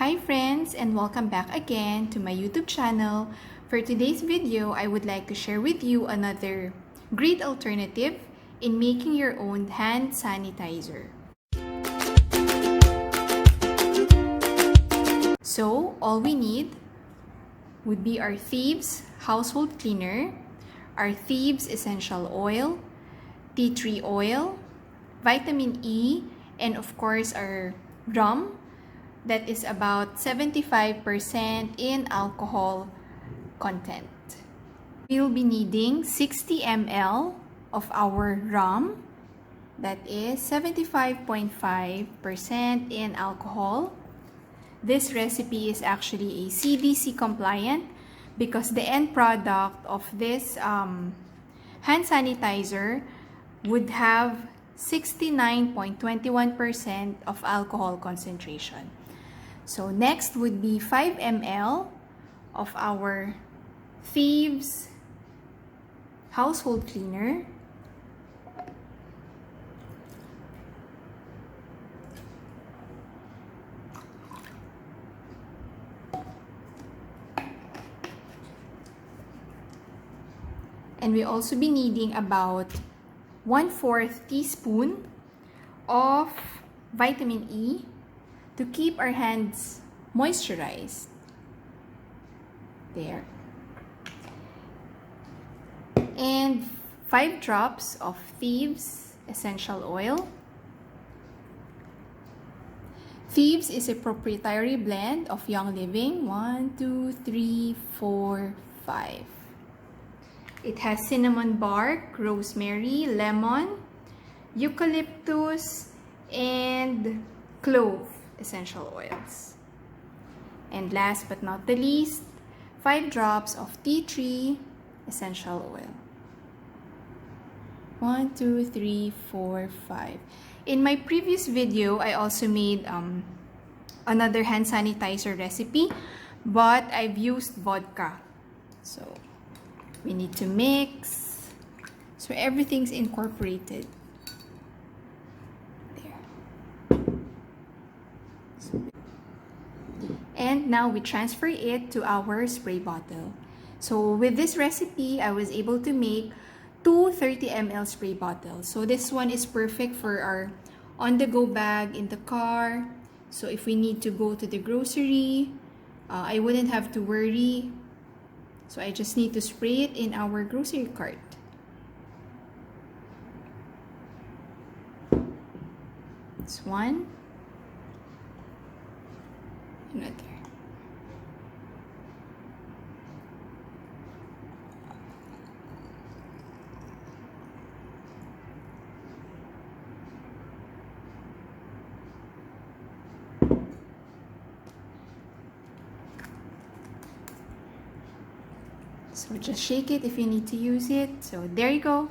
Hi friends, and welcome back again to my YouTube channel. For today's video, I would like to share with you another great alternative in making your own hand sanitizer. So, all we need would be our Thieves household cleaner, our Thieves essential oil, tea tree oil, vitamin E, and of course our rum that is about 75% in alcohol content. We'll be needing 60 ml of our rum that is 75.5% in alcohol. This recipe is actually a CDC compliant because the end product of this hand sanitizer would have 69.21% of alcohol concentration. So next would be 5 ml of our Thieves household cleaner. And we also be needing about 1/4 teaspoon of vitamin E to keep our hands moisturized. There. And 5 drops of Thieves essential oil. Thieves is a proprietary blend of Young Living. 1, 2, 3, 4, 5. It has cinnamon bark, rosemary, lemon, eucalyptus, and clove essential oils. And last but not the least, 5 drops of tea tree essential oil. 1, 2, 3, 4, 5. In my previous video, I also made another hand sanitizer recipe, but I've used vodka. So we need to mix so everything's incorporated. And now we transfer it to our spray bottle. So with this recipe, I was able to make 2 30 ml spray bottles. So this one is perfect for our on-the-go bag in the car. So if we need to go to the grocery, I wouldn't have to worry. So I just need to spray it in our grocery cart. It's one. Another. So just shake it if you need to use it. So there you go,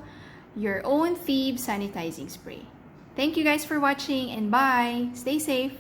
your own Thieves sanitizing spray. Thank you guys for watching and bye. Stay safe.